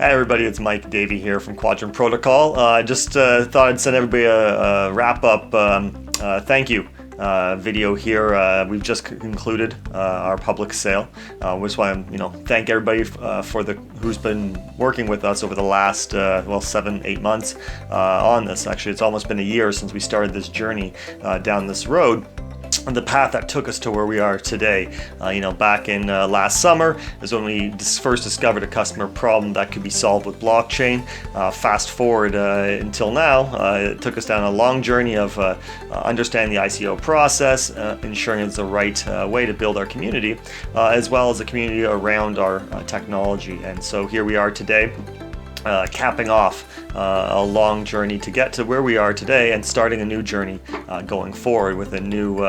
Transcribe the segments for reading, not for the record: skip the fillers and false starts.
Hey everybody, it's Davie here from Quadrant Protocol. I just thought I'd send everybody a wrap-up thank you video here. We've just concluded our public sale, which is why I'm, thank everybody who's been working with us over the last 7-8 months on this. Actually, it's almost been a year since we started this journey down this road. And the path that took us to where we are today. Back in last summer is when we first discovered a customer problem that could be solved with blockchain. Fast forward until now, it took us down a long journey of understanding the ICO process, ensuring it's the right way to build our community, as well as the community around our technology. And so here we are today. Capping off a long journey to get to where we are today and starting a new journey going forward with a new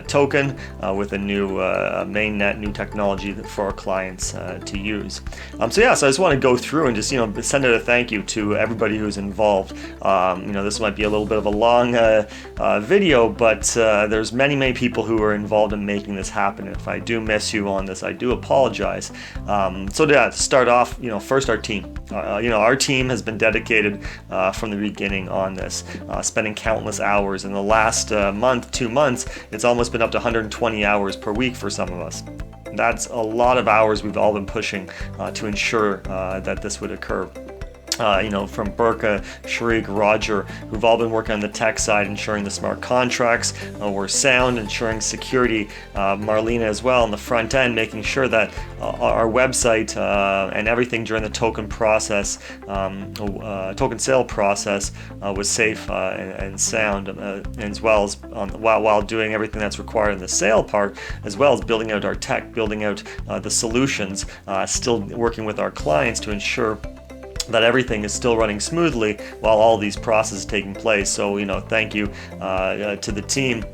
token, with a new mainnet, new technology for our clients to use. So I just want to go through and just send out a thank you to everybody who's involved. This might be a little bit of a long video, but there's many people who are involved in making this happen. If I do miss you on this, I do apologize. To start off, first our team. Our team has been dedicated from the beginning on this, spending countless hours. In the last 2 months, it's almost been up to 120 hours per week for some of us. That's a lot of hours we've all been pushing to ensure that this would occur. From Burka, Sharik, Roger, who've all been working on the tech side, ensuring the smart contracts were sound, ensuring security. Marlena as well on the front end, making sure that our website and everything during the token process, token sale process, was safe and sound, as well as while doing everything that's required in the sale part, as well as building out our tech, building out the solutions, still working with our clients to ensure that everything is still running smoothly while all these processes taking place. So, thank you to the team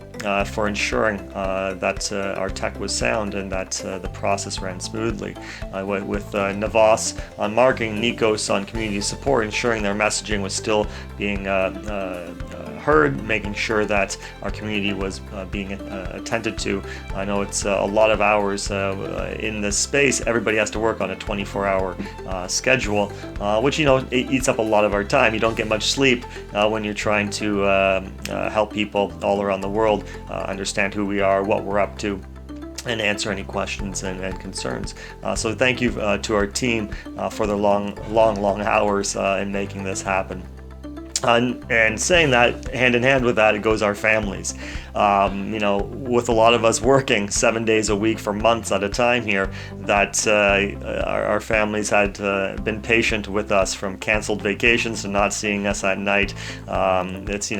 for ensuring that our tech was sound and that the process ran smoothly. With Navas on marketing, Nikos on community support, ensuring their messaging was still being heard, making sure that our community was being attended to. I know it's a lot of hours in this space. Everybody has to work on a 24-hour schedule, which it eats up a lot of our time. You don't get much sleep when you're trying to help people all around the world understand who we are, what we're up to, and answer any questions and concerns. So thank you to our team for their long hours in making this happen. And saying that, hand in hand with that, it goes our families. With a lot of us working 7 days a week for months at a time here, that our families had been patient with us, from canceled vacations to not seeing us at night. It's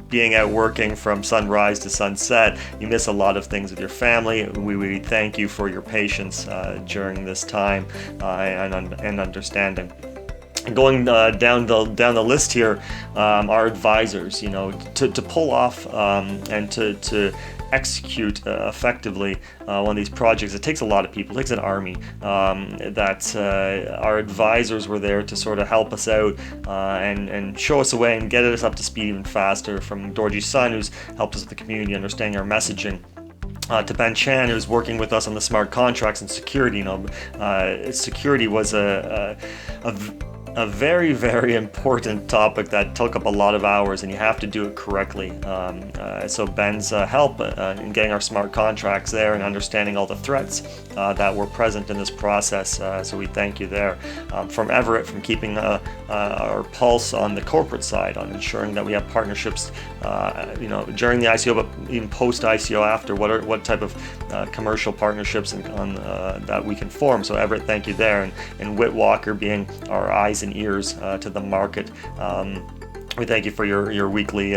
being out working from sunrise to sunset, you miss a lot of things with your family. We thank you for your patience during this time and understanding. Going down the list here, our advisors, to pull off and to execute effectively one of these projects, it takes a lot of people. It takes an army. Our advisors were there to sort of help us out and show us a way and get us up to speed even faster. From Dorji's son, who's helped us with the community, understanding our messaging. To Ben Chan, who's working with us on the smart contracts and security. Security was a very, very important topic that took up a lot of hours, and you have to do it correctly. So Ben's help in getting our smart contracts there and understanding all the threats that were present in this process. So we thank you there. From Everett, from keeping our pulse on the corporate side, on ensuring that we have partnerships, during the ICO, but even post ICO after. What type of commercial partnerships that we can form. So Everett, thank you there, and Whit Walker being our eyes and ears to the market. We thank you for your weekly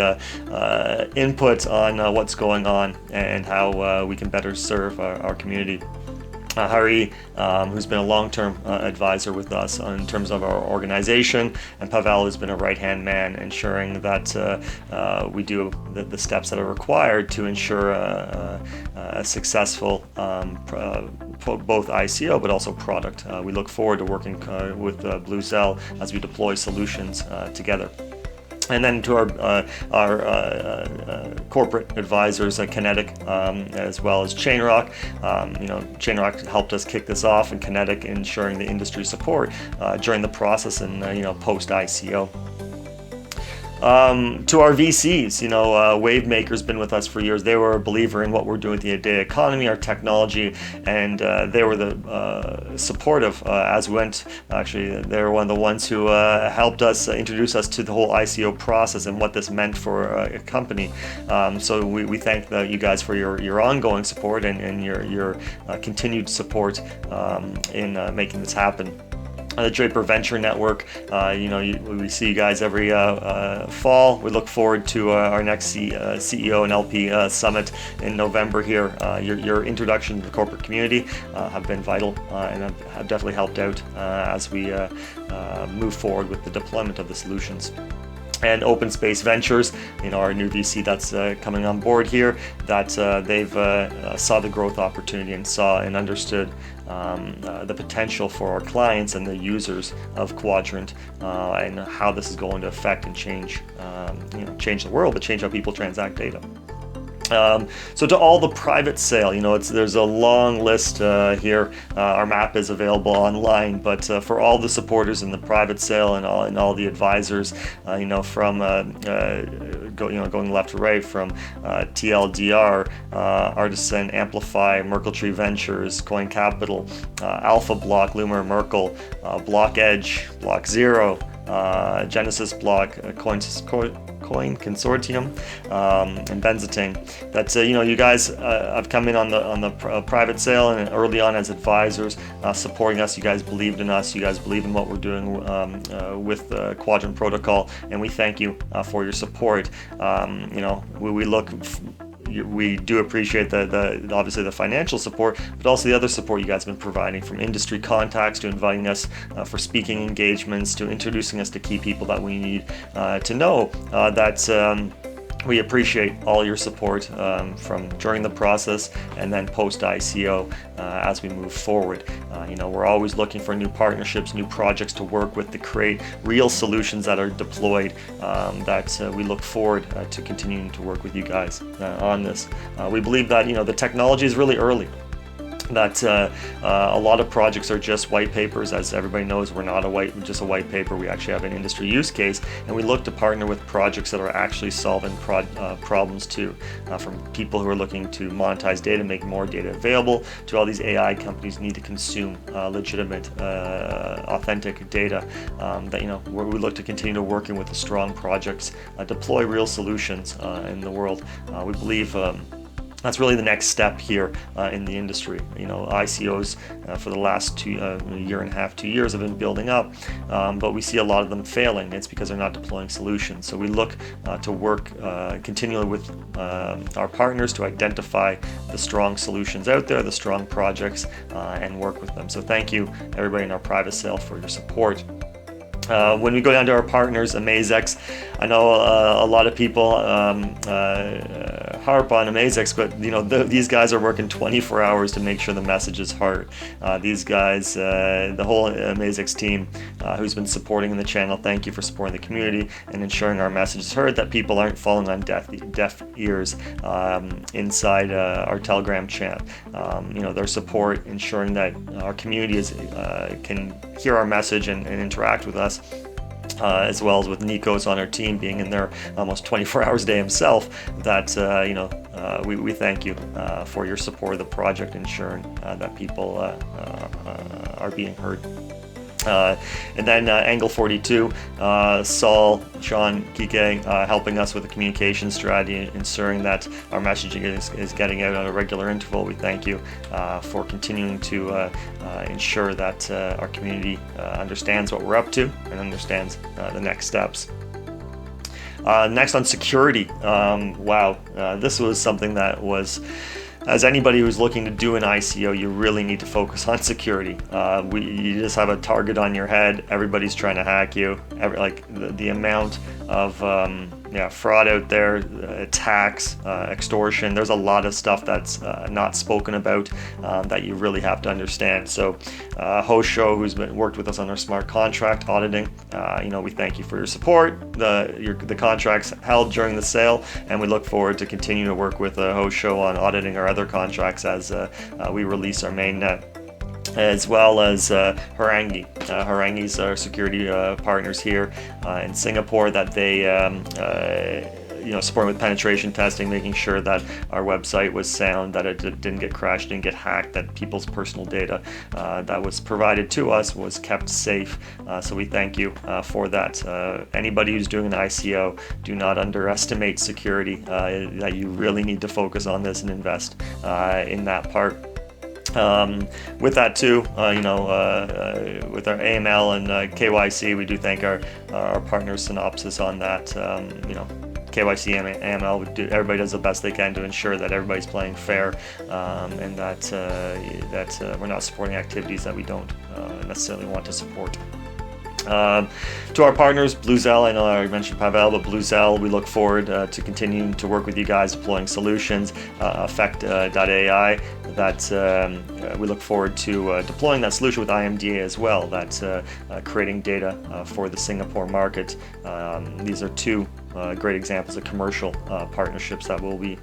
input on what's going on and how we can better serve our community. Hari, who's been a long-term advisor with us in terms of our organization, and Pavel, who's been a right-hand man, ensuring that we do the steps that are required to ensure a successful both ICO but also product. We look forward to working with Blue Cell as we deploy solutions together. And then to our corporate advisors at Kinetic, as well as ChainRock. ChainRock helped us kick this off, and Kinetic ensuring the industry support during the process and post ICO. To our VCs, Wavemaker's been with us for years. They were a believer in what we're doing with the data economy, our technology, and they were the supportive as we went. Actually, they were one of the ones who helped us introduce us to the whole ICO process and what this meant for a company. So we thank you guys for your ongoing support and your continued support in making this happen. The Draper Venture Network, we see you guys every fall. We look forward to our next CEO and LP summit in November here. Your introduction to the corporate community have been vital and have definitely helped out as we move forward with the deployment of the solutions. And Open Space Ventures, our new VC that's coming on board here, that they've saw the growth opportunity and saw and understood the potential for our clients and the users of Quadrant and how this is going to affect and change the world, but change how people transact data. So to all the private sale, there's a long list here. Our map is available online, but for all the supporters in the private sale and all the advisors, from going left to right, from TLDR, Artisan, Amplify, Merkle Tree Ventures, Coin Capital, Alpha Block, Lumer Merkle, Block Edge, Block Zero, Genesis Block, Coin Consortium, and Benziting. That you guys have come in on the private sale and early on as advisors, supporting us. You guys believed in us. You guys believe in what we're doing with Quadrant Protocol, and we thank you for your support. We do appreciate the obviously the financial support, but also the other support you guys have been providing, from industry contacts to inviting us for speaking engagements to introducing us to key people that we need to know that we appreciate all your support from during the process and then post ICO as we move forward. We're always looking for new partnerships, new projects to work with to create real solutions that are deployed, that we look forward to continuing to work with you guys on this. We believe that the technology is really early. That a lot of projects are just white papers. As everybody knows, we're not just a white paper. We actually have an industry use case, and we look to partner with projects that are actually solving problems too. From people who are looking to monetize data, make more data available, to all these AI companies need to consume legitimate, authentic data. We look to continue to working with the strong projects, deploy real solutions in the world. We believe. That's really the next step here in the industry. ICOs for the last year and a half, 2 years have been building up, but we see a lot of them failing. It's because they're not deploying solutions. So we look to work continually with our partners to identify the strong solutions out there, the strong projects, and work with them. So thank you, everybody in our private sale, for your support. When we go down to our partners, AmazeX, I know a lot of people harp on AmazeX, but these guys are working 24 hours to make sure the message is heard. These guys, the whole AmazeX team who's been supporting the channel, thank you for supporting the community and ensuring our message is heard, that people aren't falling on deaf ears inside our Telegram chat. Their support, ensuring that our community can hear our message and interact with us. As well as with Nikos on our team being in there almost 24 hours a day himself, that we thank you for your support of the project, ensuring that people are being heard. And then Angle 42, Saul, Sean, Kike, helping us with the communication strategy, ensuring that our messaging is getting out on a regular interval. We thank you for continuing to ensure that our community understands what we're up to and understands the next steps. Next on security, wow, this was something that was, as anybody who's looking to do an ICO, you really need to focus on security. You just have a target on your head. Everybody's trying to hack you. The amount of fraud out there, attacks, extortion. There's a lot of stuff that's not spoken about that you really have to understand. So Host Show, who's worked with us on our smart contract auditing, we thank you for your support. The contracts held during the sale, and we look forward to continuing to work with Host Show on auditing our other contracts as we release our mainnet, as well as Harangi. Harangi's our security partners here in Singapore, that they support with penetration testing, making sure that our website was sound, that it didn't get crashed, didn't get hacked, that people's personal data that was provided to us was kept safe. So we thank you for that. Anybody who's doing an ICO, do not underestimate security. That you really need to focus on this and invest in that part. With that too, with our AML and KYC, we do thank our partners Synopsys on that. KYC and AML, everybody does the best they can to ensure that everybody's playing fair, and that we're not supporting activities that we don't necessarily want to support. To our partners, Bluezell, I know I mentioned Pavel, but Bluezell, we look forward to continuing to work with you guys deploying solutions, Effect.ai, that we look forward to deploying that solution with IMDA as well, that's creating data for the Singapore market. These are two great examples of commercial partnerships that we'll be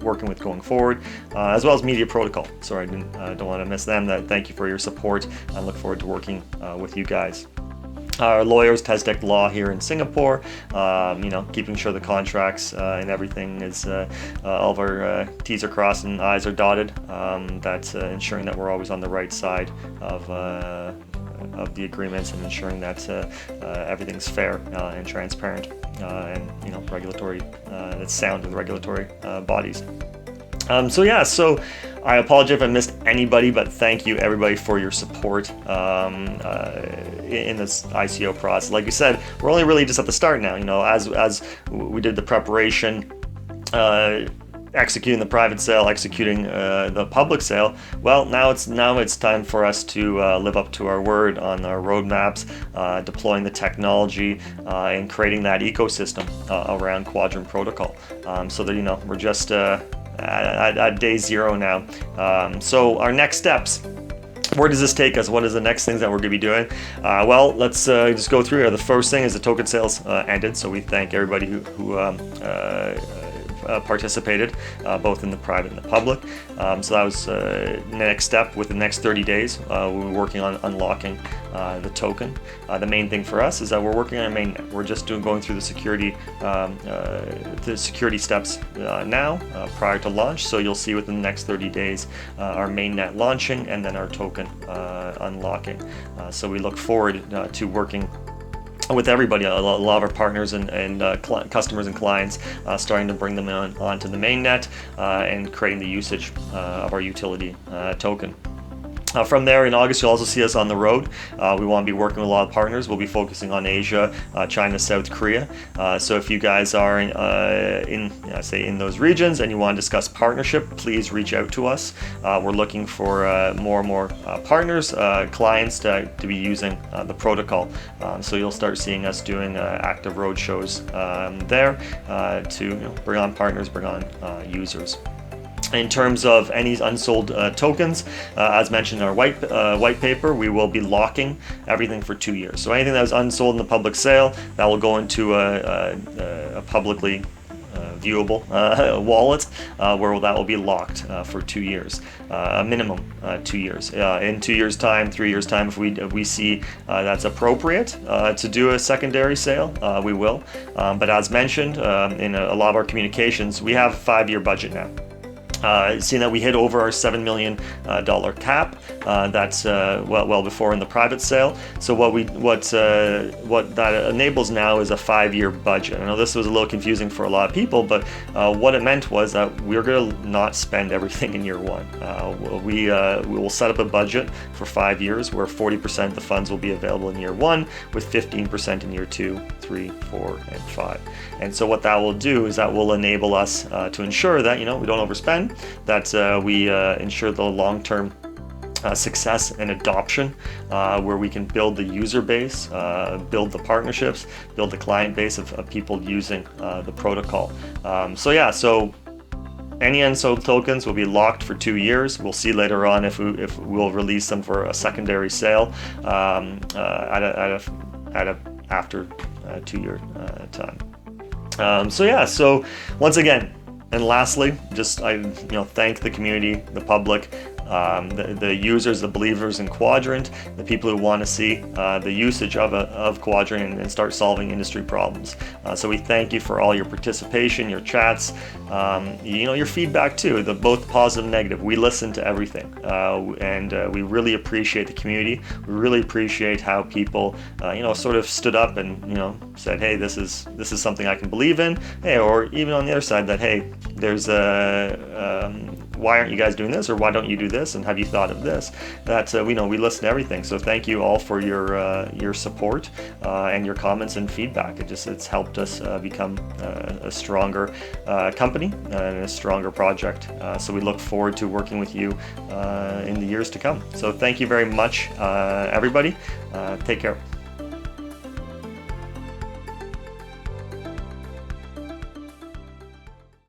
working with going forward, as well as Media Protocol. Sorry, I don't want to miss them. Thank you for your support. I look forward to working with you guys. Our lawyers, Tesdec Law here in Singapore, keeping sure the contracts and everything is, all of our T's are crossed and I's are dotted. That's ensuring that we're always on the right side of the agreements, and ensuring that everything's fair and transparent, and regulatory, that's sound with regulatory bodies. So I apologize if I missed anybody, but thank you everybody for your support in this ICO process. Like we said, we're only really just at the start now. As we did the preparation, executing the private sale, executing the public sale. Well, now it's time for us to live up to our word on our roadmaps, deploying the technology, and creating that ecosystem around Quadrant Protocol. So that we're just at day zero now. So our next steps. Where does this take us? What is the next things that we're going to be doing? Well, let's just go through here. The first thing is the token sales ended, so we thank everybody who participated, both in the private and the public. So that was the next step. With the next 30 days, we'll be working on unlocking the token. The main thing for us is that we're working on a mainnet. We're just going through the security steps now, prior to launch. So you'll see within the next 30 days our mainnet launching, and then our token unlocking. So we look forward to working with everybody, a lot of our partners and customers and clients, starting to bring them onto the mainnet and creating the usage of our utility token. From there, in August, you'll also see us on the road. We want to be working with a lot of partners. We'll be focusing on Asia, China, South Korea. So if you guys are in those regions and you want to discuss partnership, please reach out to us. We're looking for more and more partners, clients to be using the protocol. So you'll start seeing us doing active road shows there to bring on partners, bring on users. In terms of any unsold tokens, as mentioned in our white paper, we will be locking everything for 2 years. So anything that was unsold in the public sale, that will go into a publicly viewable wallet, where that will be locked for 2 years, a minimum 2 years. In 2 years' time, 3 years' time, if we see that's appropriate to do a secondary sale, we will. But as mentioned in a lot of our communications, we have a 5-year budget now. Seeing that we hit over our $7 million cap, that's well before in the private sale. So what that enables now is a 5-year budget. I know this was a little confusing for a lot of people, but what it meant was that we're going to not spend everything in year one. We will set up a budget for 5 years where 40% of the funds will be available in year one, with 15% in year 2, 3, 4, and 5. And so what that will do is that will enable us to ensure that we don't overspend, that we ensure the long-term success and adoption, where we can build the user base, build the partnerships, build the client base of people using the protocol. So any unsold tokens will be locked for 2 years. We'll see later on if we'll release them for a secondary sale after 2 year time. So once again, and lastly, just I thank the community, the public, the users, the believers in Quadrant, the people who want to see the usage of Quadrant and start solving industry problems. So we thank you for all your participation, your chats, your feedback too, both positive and negative. We listen to everything, and we really appreciate the community. We really appreciate how people, sort of stood up and said, hey, this is something I can believe in. Hey, or even on the other side that, hey, there's why aren't you guys doing this, or why don't you do this, and have you thought of this? That we listen to everything. So thank you all for your support and your comments and feedback. It's helped us become a stronger company and a stronger project. So we look forward to working with you in the years to come. So thank you very much, everybody. Take care.